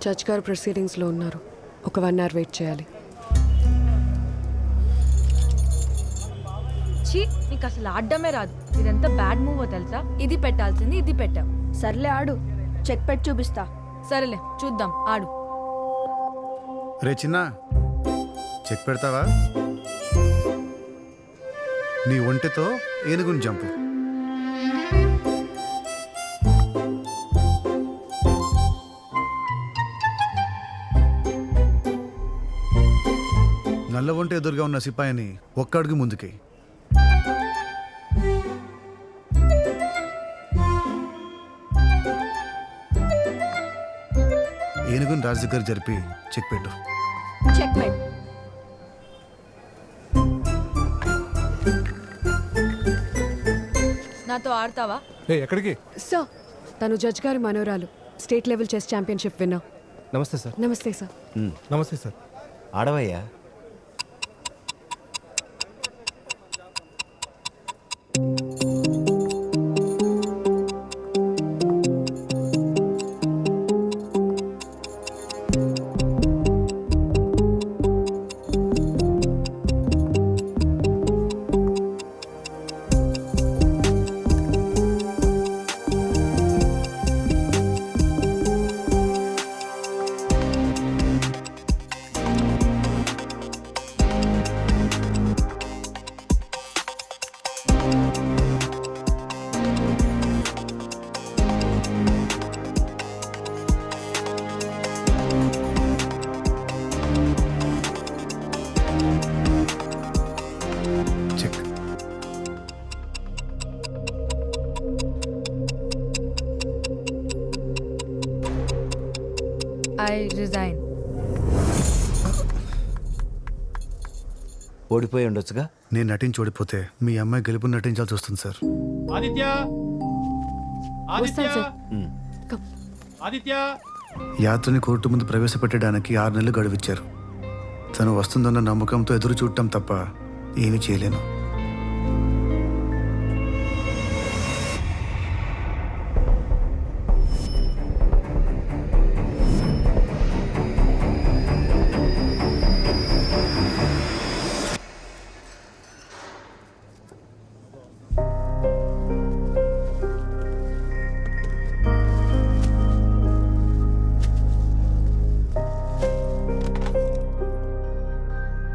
Judge గారు ప్రొసీడింగ్స్లో ఉన్నారు. ఒక 1 hour వెయిట్ చేయాలి. చీ, నీకు అసలు ఆడడమే రాదు. ఇదంతా బ్యాడ్ మూవ్ తెలుసా? ఇది పెట్టాల్సింది ఇది పెట్టావు. సర్లే ఆడు, చెక్ పెట్టి చూపిస్తా. సరేలే చూద్దాం, ఆడు. రే చిన్న, చెక్ పెడతావా? నీ ఒంటితో ఏనుగుని జంపు. నల్ల ఒంటి ఎదురుగా ఉన్న సిపాయిని ఒక్క అడుగు ముందుకి. ఏనుగుని రాజు దగ్గర జరిపి చెక్ పెట్టు. Checkmate. నాతో ఆడతావా? ఎక్కడికి? సార్, తను జడ్జ్ గారి మనోరాలు, state level chess championship winner. నమస్తే సార్. నమస్తే సార్. నమస్తే సార్. ఆడవయ్యా. చెక్. I resign. ఓడిపోయి ఉండొచ్చుగా. నేను నటించి ఓడిపోతే మీ అమ్మాయి గెలుపు నటించాల్సి వస్తుంది సార్. ఆదిత్య, ఆదిత్య, వస్తాను సార్. కమ్. ఆదిత్య. యాత్రని కోర్టు ముందు ప్రవేశపెట్టడానికి 6 నెలలు గడువిచ్చారు. తను వస్తుందన్న నమ్మకంతో ఎదురు చూడటం తప్ప ఏమీ చేయలేను.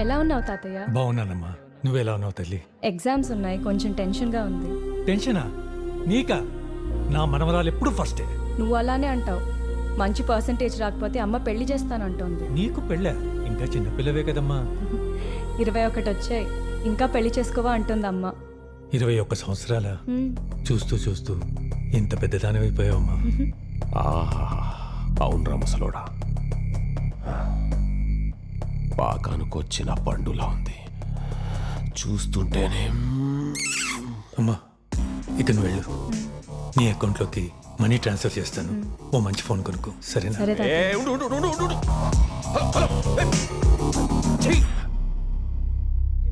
ఎలా ఉన్నావు తాతయ్య? బాగున్నానమ్మా. నువ్వెలా ఉన్నావు తల్లి? ఎగ్జామ్స్ ఉన్నాయి, కొంచెం టెన్షన్గా ఉంది. టెన్షనా? నీకా? నా మనవరాలు ఎప్పుడు ఫస్టే. నువ్వు అలానే అంటావు. మంచి పర్సంటేజ్ రాకపోతే అమ్మ పెళ్లి చేస్తానంటోంది. నీకు పెళ్ళా? ఇంకా చిన్నపిల్లవే కదమ్మా. 21 వచ్చాయి, ఇంకా పెళ్లి చేసుకోవా అంటుంది అమ్మ. 21 సంవత్సరాల? చూస్తూ చూస్తూ ఇంత పెద్దదానివైపోయావమ్మా. అవునరా ముసలోడా, పాకానుకొచ్చిన పండులా ఉంది చూస్తుంటేనే. అమ్మా, ఇక నువ్వు వెళ్ళు. నీ అకౌంట్లోకి మనీ ట్రాన్స్ఫర్ చేస్తాను. ఓ మంచి ఫోన్ కొనుక్కో, సరేనా? సరే తాతయ్య.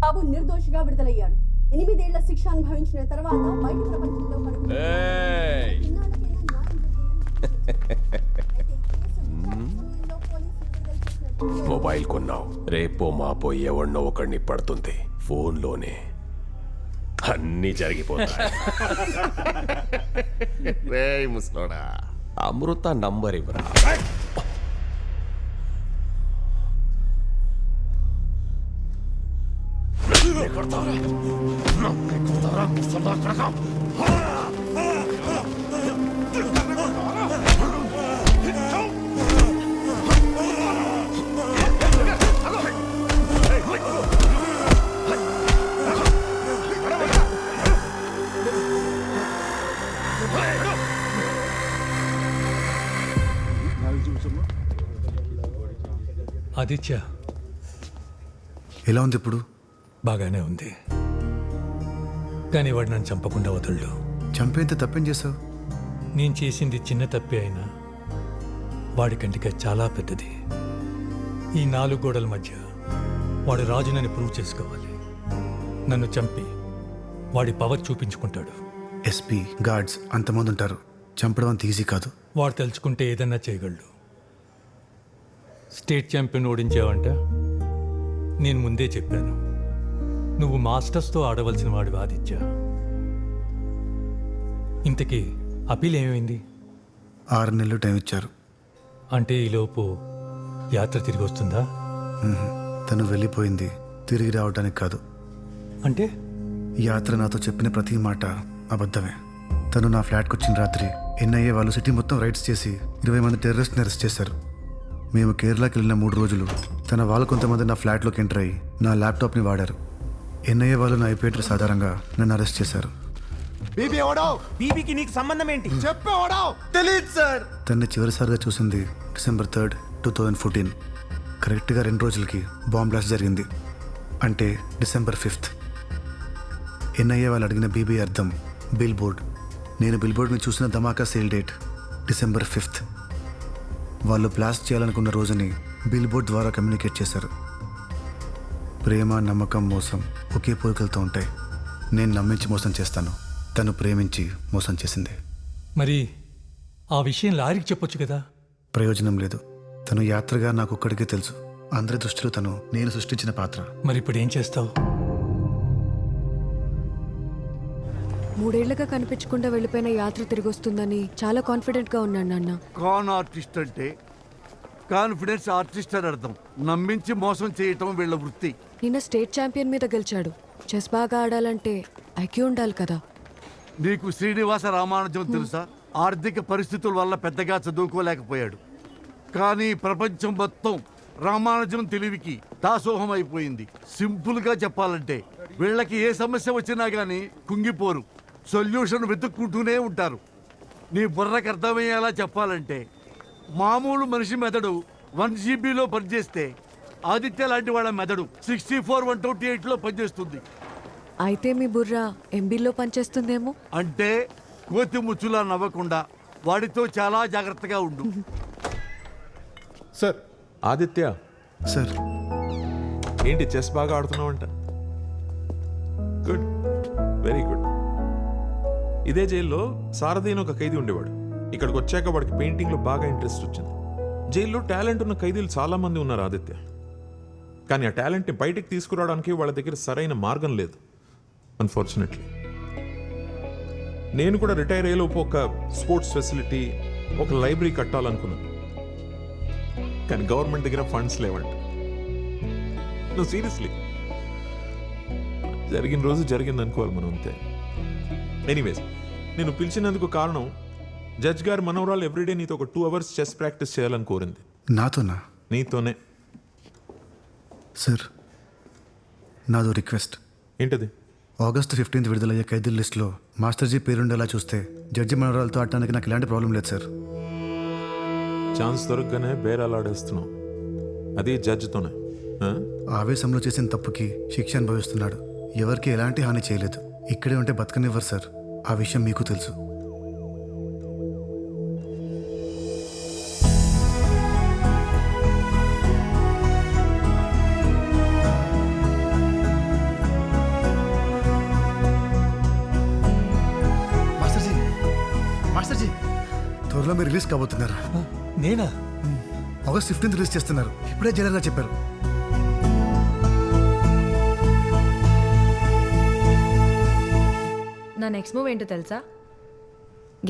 బాబు నిర్దోషిగా విడుదలయ్యాడు. 8 ఏళ్ల శిక్ష అనుభవించిన తర్వాత బయట ప్రపంచంలో మొబైల్ కొన్నావు, రేపో మాపో ఎవడినో ఒకడిని పడుతుంది. ఫోన్లోనే అన్నీ జరిగిపోతాయి. రేయ్ ముసలోడా, అమృత నంబర్ ఇవ్వరా. ఆదిత్య, ఎలా ఉంది ఇప్పుడు? బాగానే ఉంది, కానీ వాడు నన్ను చంపకుండా వదలడు. చంపేంత తప్పేం చేసావు? నేను చేసింది చిన్న తప్పే అయినా వాడి కంటిగా చాలా పెద్దది. ఈ 4 గోడల మధ్య వాడు రాజునని ప్రూవ్ చేసుకోవాలి. నన్ను చంపి వాడి పవర్ చూపించుకుంటాడు. ఎస్పీ, గార్డ్స్ అంతమంది ఉంటారు. చంపడం అంత ఈజీ కాదు. వాడు తలుచుకుంటే ఏదన్నా చేయగలడు. స్టేట్ ఛాంపియన్ ఓడించావంట. నేను ముందే చెప్పాను, నువ్వు మాస్టర్స్తో ఆడవలసిన వాడివి ఆదిత్య. ఇంతకీ అపీల్ ఏమైంది? 6 నెలలు టైం ఇచ్చారు. అంటే ఈలోపు యాత్ర తిరిగి వస్తుందా? తను వెళ్ళిపోయింది తిరిగి రావడానికి కాదు. అంటే యాత్ర నాతో చెప్పిన ప్రతి మాట అబద్ధమే. తను నా ఫ్లాట్కి వచ్చిన రాత్రి ఎన్ఐఏ వాళ్ళు సిటీ మొత్తం రైడ్స్ చేసి 20 మంది టెర్రరిస్ట్ని అరెస్ట్ చేశారు. మేము కేరళకి వెళ్ళిన 3 రోజులు తన వాళ్ళు కొంతమంది నా ఫ్లాట్లోకి ఎంటర్ అయ్యి నా ల్యాప్టాప్ని వాడారు. ఎన్ఐఏ వాళ్ళు నా ఐపీ అడ్రస్ ఆధారంగా నన్ను అరెస్ట్ చేశారు. బీబీకి నీకు సంబంధం ఏంటి? తెలీదు సార్. తన్ని చివరిసారిగా చూసింది December 3, 2014. కరెక్ట్గా 2 రోజులకి బాంబ్ బ్లాస్ట్ జరిగింది. అంటే December 5th. ఎన్ఐఏ వాళ్ళు అడిగిన బీబీ అర్థం బిల్ బోర్డ్. నేను బిల్ బోర్డ్ మీద చూసిన ధమాకా సేల్ డేట్ December 5th. వాళ్ళు బ్లాస్ట్ చేయాలనుకున్న రోజుని బిల్ బోర్డ్ ద్వారా కమ్యూనికేట్ చేశారు. ప్రేమ, నమ్మకం, మోసం ఒకే పోలికలతో ఉంటాయి. నేను నమ్మించి మోసం చేస్తాను, తను ప్రేమించి మోసం చేసింది. మరి ఆ విషయం లారీకి చెప్పొచ్చు కదా? ప్రయోజనం లేదు. తను యాత్రగా నాకు ఒక్కడికే తెలుసు. అందరి దృష్టిలో తను నేను సృష్టించిన పాత్ర. మరి ఇప్పుడు ఏం చేస్తావు? 3 ఏళ్లుగా కనిపించకుండా వెళ్ళిపోయిన యాత్ర తిరిగి వస్తుందని చాలా కాన్ఫిడెంట్గా ఉన్నాను నాన్న. కాన్ ఆర్టిస్ట్ అంటే కాన్ఫిడెన్స్ ఆర్టిస్ట్ అని అర్థం. నమ్మించి మోసం చేయటం వీళ్ళ వృత్తి. నిన్న స్టేట్ ఛాంపియన్ మీద గెలిచాడు. చెస్ బాగా ఆడాలంటే ఐక్యూ ఉండాలి కదా. నీకు శ్రీనివాస రామానుజం తెలుసా? ఆర్థిక పరిస్థితుల వల్ల పెద్దగా చదువుకోలేకపోయాడు. కానీ ప్రపంచం మొత్తం రామానుజం తెలివికి దాసోహం అయిపోయింది. సింపుల్గా చెప్పాలంటే వీళ్ళకి ఏ సమస్య వచ్చినా కానీ కుంగిపోరు, సొల్యూషన్ వెతుక్కుంటూనే ఉంటారు. నీ బుర్రకు అర్థమయ్యేలా చెప్పాలంటే మామూలు మనిషి మెదడు 1 GB పనిచేస్తే ఆదిత్య లాంటి వాళ్ళ మెదడు 64/128 పనిచేస్తుంది. అయితే మీ బుర్ర ఎంబీలో పనిచేస్తుందేమో. అంటే కోతి ముచ్చులా నవ్వకుండా వాడితో చాలా జాగ్రత్తగా ఉండు. సార్ ఆదిత్య, సార్, ఏంటి చెస్ బాగా ఆడుతున్నావంట? Good, very good. ఇదే జైల్లో సారథి అని ఒక ఖైదీ ఉండేవాడు. ఇక్కడికి వచ్చాక వాడికి పెయింటింగ్లో బాగా ఇంట్రెస్ట్ వచ్చింది. జైల్లో టాలెంట్ ఉన్న ఖైదీలు చాలా మంది ఉన్నారు ఆదిత్య. కానీ ఆ టాలెంట్ని బయటికి తీసుకురావడానికి వాళ్ళ దగ్గర సరైన మార్గం లేదు, అన్ఫార్చునేట్లీ. నేను కూడా రిటైర్ అయ్యేలోపు ఒక స్పోర్ట్స్ ఫెసిలిటీ, ఒక లైబ్రరీ కట్టాలనుకున్నాను. కానీ గవర్నమెంట్ దగ్గర ఫండ్స్ లేవంట. నువ్వు సీరియస్లీ, జరిగిన రోజు జరిగింది అనుకోవాలి మనం, అంతే. ఎనీవేస్, నేను పిలిచినందుకు కారణం జడ్జ్ గారు మనవరాలు ఎవ్రీడే నీతో ఒక 2 hours చెస్ ప్రాక్టీస్ చేయాలని కోరింది. నాతోనా? నీతోనే. సార్, నాదో రిక్వెస్ట్. ఏంటది? August 15th విడుదలయ్యే ఖైదీల లిస్టులో మాస్టర్జీ పేరుండేలా చూస్తే జడ్జి మనవరాలతో ఆడటానికి నాకు ఎలాంటి ప్రాబ్లం లేదు సార్. ఛాన్స్ దొరకగానే బేరాలాడేస్తున్నావు, అది జడ్జితోనే. ఆవేశంలో చేసిన తప్పుకి శిక్ష అనుభవిస్తున్నాడు. ఎవరికి ఎలాంటి హాని చేయలేదు. ఇక్కడే ఉంటే బతకనివ్వరు సార్. ఆ విషయం మీకు తెలుసు. మాస్టర్జీ, త్వరలో మీరు రిలీజ్ కాబోతున్నారు. నేనా? August 15th రిలీజ్ చేస్తున్నారు. ఇప్పుడే జనరల్గా చెప్పారు. నా నెక్స్ట్ మూవ్ ఏంటో తెలుసా?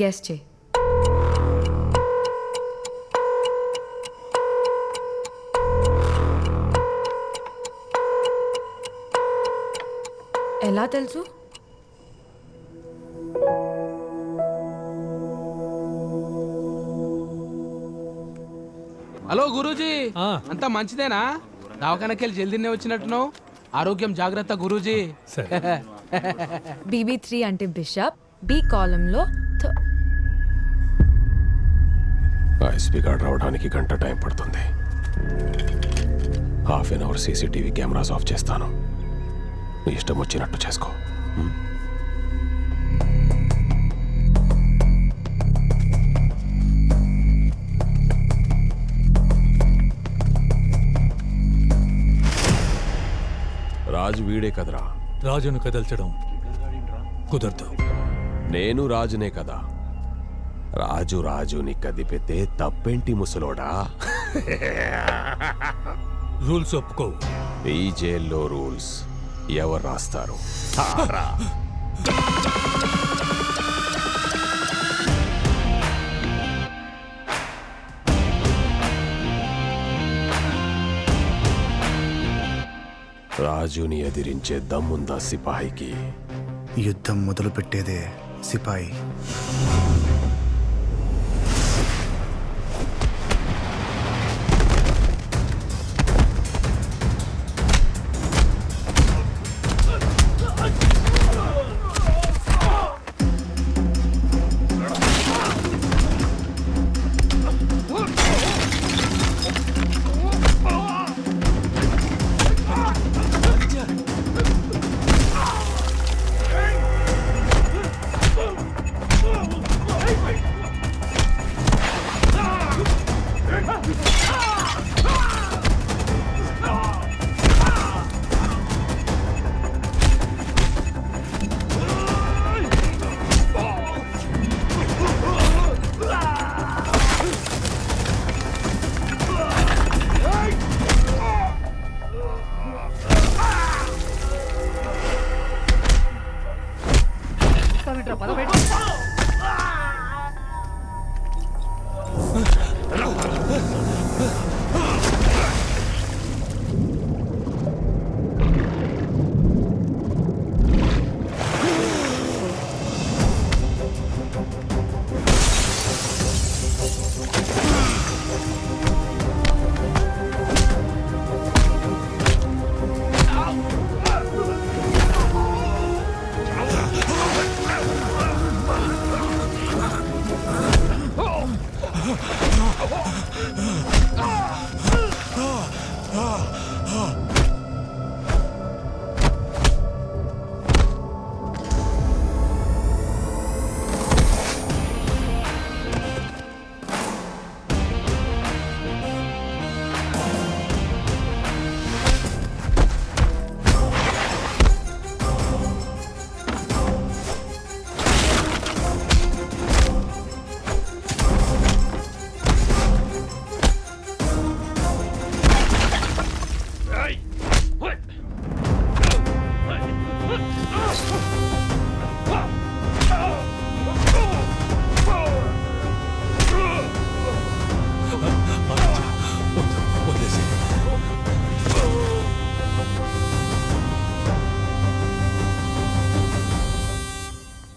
గెస్ చేయి. ఎలా తెలుసు? హలో గురూజీ, ఆ. అంతా మంచిదేనా? దవాఖానకెళ్ళి జల్దీనే వచ్చినట్టున్నావు. ఆరోగ్యం జాగ్రత్త గురూజీ. సరే. BB3 అంటే బిషప్, B కాలంలో ఎస్పీ గార్డ్ రావడానికి 1 గంట టైం పడుతుంది. ½ an hour CCTV cameras of చేస్తాను. నీ ఇష్టం వచ్చినట్టు చేసుకో. రాజు వీడే కదరా. రాజును కదల్చడం కుదరదు. నేను రాజునే కదా. రాజుని కదిపితే తప్పేంటి ముసలోడా? రూల్స్ ఒప్పుకోవు. ఈ జైల్లో రూల్స్ ఎవరు రాస్తారు? రాజుని ఎదిరించే దమ్ముందా సిపాయికి? యుద్ధం మొదలు పెట్టేదే సిపాయి.